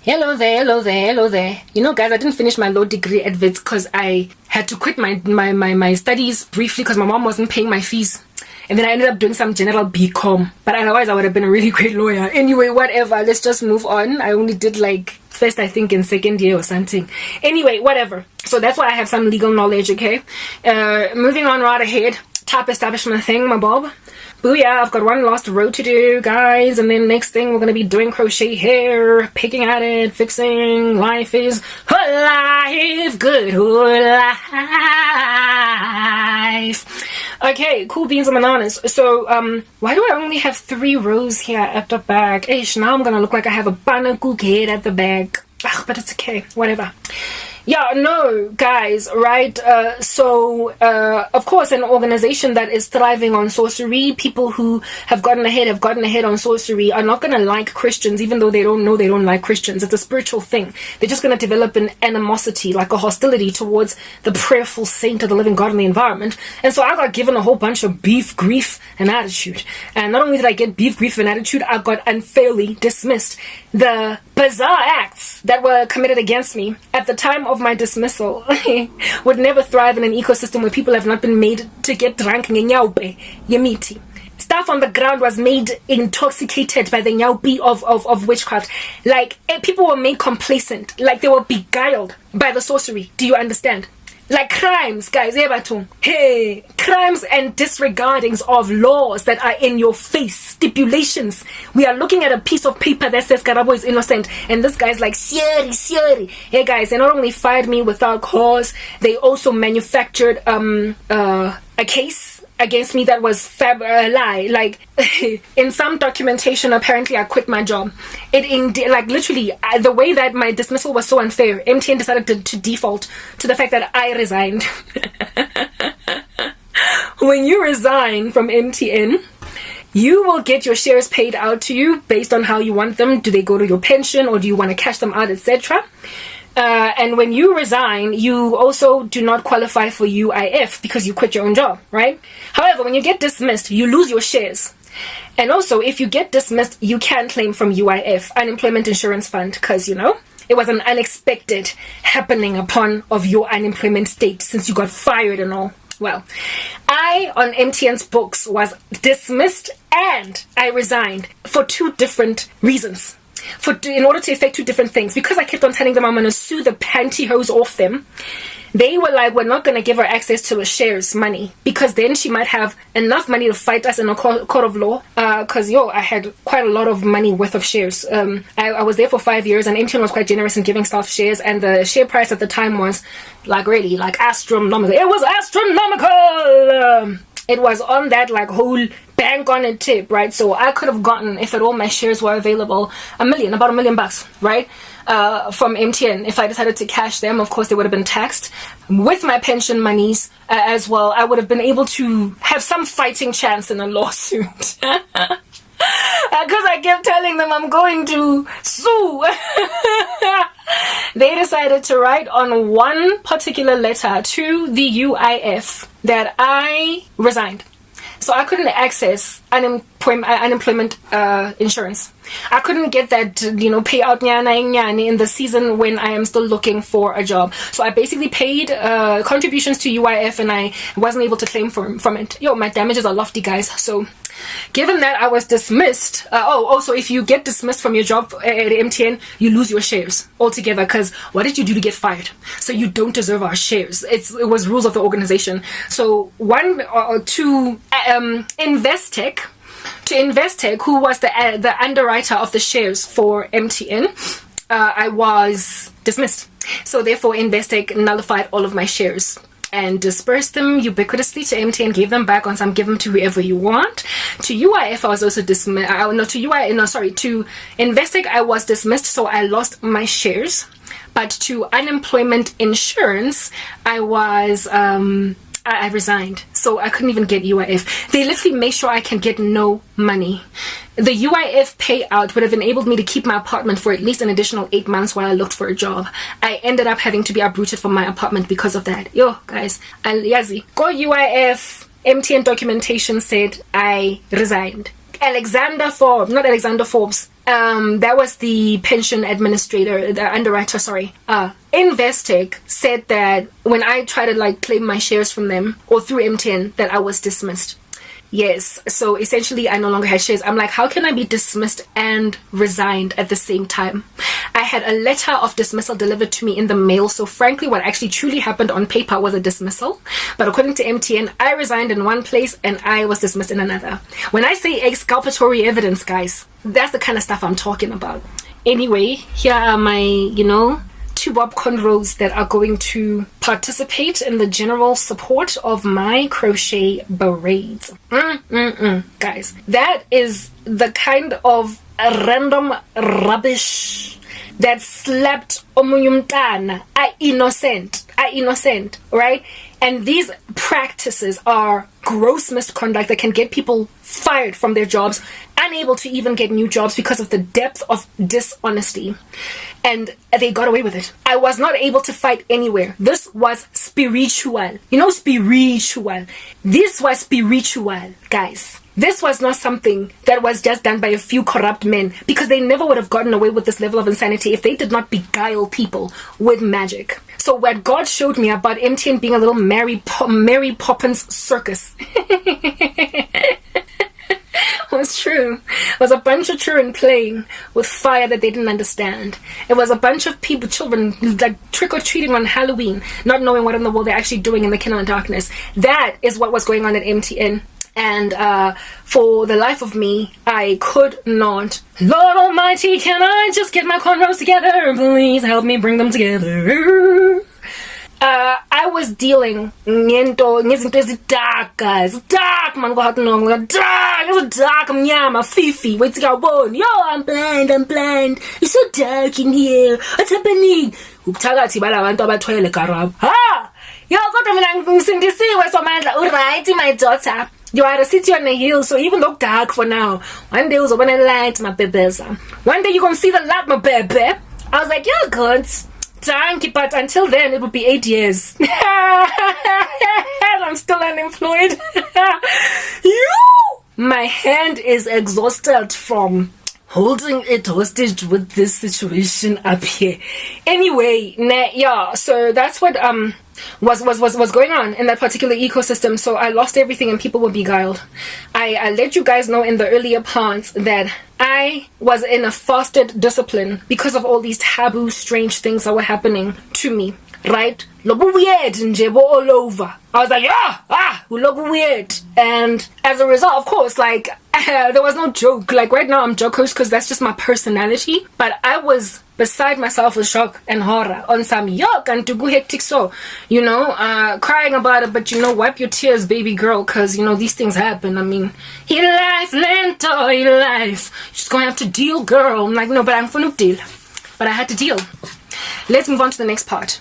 Hello there, hello there, hello there. You know, guys, I didn't finish my law degree at Wits because I had to quit my studies briefly because my mom wasn't paying my fees. And then I ended up doing some general BCom. But otherwise, I would have been a really great lawyer. Anyway, whatever. Let's just move on. I only did first, I think, in second year or something. Anyway, whatever. So that's why I have some legal knowledge, okay? Moving on right ahead. Top establishment thing, my bob. Booyah, I've got one last row to do, guys. And then next thing, we're going to be doing crochet hair, picking at it, fixing. Life is life, good life. Okay, cool beans and bananas. So, why do I only have 3 rows here at the back? Ish, now I'm going to look like I have a banana head at the back. Ugh, but it's okay, whatever. Yeah, no, guys, right? Of course, an organization that is thriving on sorcery, people who have gotten ahead on sorcery are not going to like Christians, even though they don't know they don't like Christians. It's a spiritual thing. They're just going to develop an animosity, like a hostility towards the prayerful saint of the living God in the environment. And so I got given a whole bunch of beef, grief, and attitude. And not only did I get beef, grief, and attitude, I got unfairly dismissed. The bizarre acts that were committed against me at the time of my dismissal would never thrive in an ecosystem where people have not been made to get drunk. Yemiti. Stuff on the ground was made intoxicated by the nyaupi of witchcraft. People were made complacent. Like they were beguiled by the sorcery. Do you understand? Like crimes, guys. Hey, crimes and disregardings of laws that are in your face, stipulations. We are looking at a piece of paper that says Karabo is innocent, and this guy's like, Siri. Hey guys, they not only fired me without cause, they also manufactured a case against me that was a lie. Like in some documentation, apparently I quit my job. Literally, the way that my dismissal was so unfair, MTN decided to default to the fact that I resigned. When you resign from MTN, you will get your shares paid out to you based on how you want them. Do they go to your pension or do you want to cash them out, etc.? And when you resign, you also do not qualify for UIF because you quit your own job, right? However, when you get dismissed, you lose your shares. And also, if you get dismissed, you can claim from UIF, Unemployment Insurance Fund, because, it was an unexpected happening upon of your unemployment state since you got fired and all. Well, I, on MTN's books, was dismissed and I resigned for 2 different reasons. In order to effect 2 different things. Because I kept on telling them I'm going to sue the pantyhose off them, they were like, we're not going to give her access to the shares money, because then she might have enough money to fight us in a court of law. Because I had quite a lot of money worth of shares. I was there for 5 years, and MTN was quite generous in giving staff shares, and the share price at the time was really astronomical. It was astronomical. It was on that whole bank on a tip, right? So I could have gotten, if at all my shares were available, about $1 million, right? From MTN. If I decided to cash them, of course, they would have been taxed. With my pension monies as well, I would have been able to have some fighting chance in a lawsuit. Because I kept telling them I'm going to sue. They decided to write on one particular letter to the UIF that I resigned. So I couldn't access unemployment insurance. I couldn't get that, payout in the season when I am still looking for a job. So I basically paid contributions to UIF and I wasn't able to claim from it. My damages are lofty, guys. So given that I was dismissed, also if you get dismissed from your job at MTN, you lose your shares altogether, because what did you do to get fired? So you don't deserve our shares. It was rules of the organization. So Investec, who was the underwriter of the shares for MTN, I was dismissed. So therefore Investec nullified all of my shares and dispersed them ubiquitously to MTN, gave them back on some, give them to whoever you want. To UIF, I was also dismissed. To Investec, I was dismissed, so I lost my shares. But to unemployment insurance, I was I resigned, so I couldn't even get UIF. They literally made sure I can get no money. The UIF payout would have enabled me to keep my apartment for at least an additional 8 months while I looked for a job. I ended up having to be uprooted from my apartment because of that. Guys, Yazi. Go UIF. MTN documentation said I resigned. Alexander Forbes, not Alexander Forbes. That was the pension administrator, the underwriter, sorry. Investec said that when I tried to like claim my shares from them or through MTN, that I was dismissed. Yes, so essentially I no longer had shares. I'm like, how can I be dismissed and resigned at the same time? I had a letter of dismissal delivered to me in the mail, so frankly what actually truly happened on paper was a dismissal. But according to MTN, I resigned in one place and I was dismissed in another. When I say exculpatory evidence, guys, that's the kind of stuff I'm talking about. Anyway, here are my, two bob cornrows that are going to participate in the general support of my crochet berets. Guys, that is the kind of random rubbish that slapped omuyumtana innocent, right? And these practices are gross misconduct that can get people fired from their jobs, unable to even get new jobs because of the depth of dishonesty. And they got away with it. I was not able to fight anywhere. This was spiritual. Spiritual. This was spiritual, guys. This was not something that was just done by a few corrupt men, because they never would have gotten away with this level of insanity if they did not beguile people with magic. So what God showed me about MTN being a little Mary Poppins circus was true. It was a bunch of children playing with fire that they didn't understand. It was a bunch of children like trick-or-treating on Halloween, not knowing what in the world they're actually doing in the kingdom of darkness. That is what was going on at MTN. And for the life of me, I could not. Lord Almighty, can I just get my cornrows together? Please help me bring them together. I was dealing ngezinto dark, guys. Dark, man, dark. It's dark, mnyama, fifi. Wait till I won. Yo, I'm blind. It's so dark in here. What's happening? Ubuthakathi balabantu abathwele garab. Ha! Yo, kodwa mina ngisindisiwe Somandla. Alright, my daughter. You are a city on a hill, so even though dark for now, one day you'll open a light, my babies. One day you're gonna see the light, my baby. I was like, you're good. Thank you, but until then it will be 8 years. I'm still unemployed. My hand is exhausted from holding it hostage with this situation up here. Anyway, yeah, so that's what was going on in that particular ecosystem. So I lost everything and people were beguiled. I let you guys know in the earlier parts that I was in a fasted discipline because of all these taboo, strange things that were happening to me, right? Lobo weird njebo all over. I was like, lobo weird. And as a result, of course, like there was no joke. Like right now I'm jocose because that's just my personality. But I was beside myself with shock and horror on some yuck and to go hectic. So, crying about it, but wipe your tears, baby girl, because these things happen. I mean, in life, lento, in life, you're just gonna have to deal, girl. I'm like, no, but I'm gonna deal. But I had to deal. Let's move on to the next part.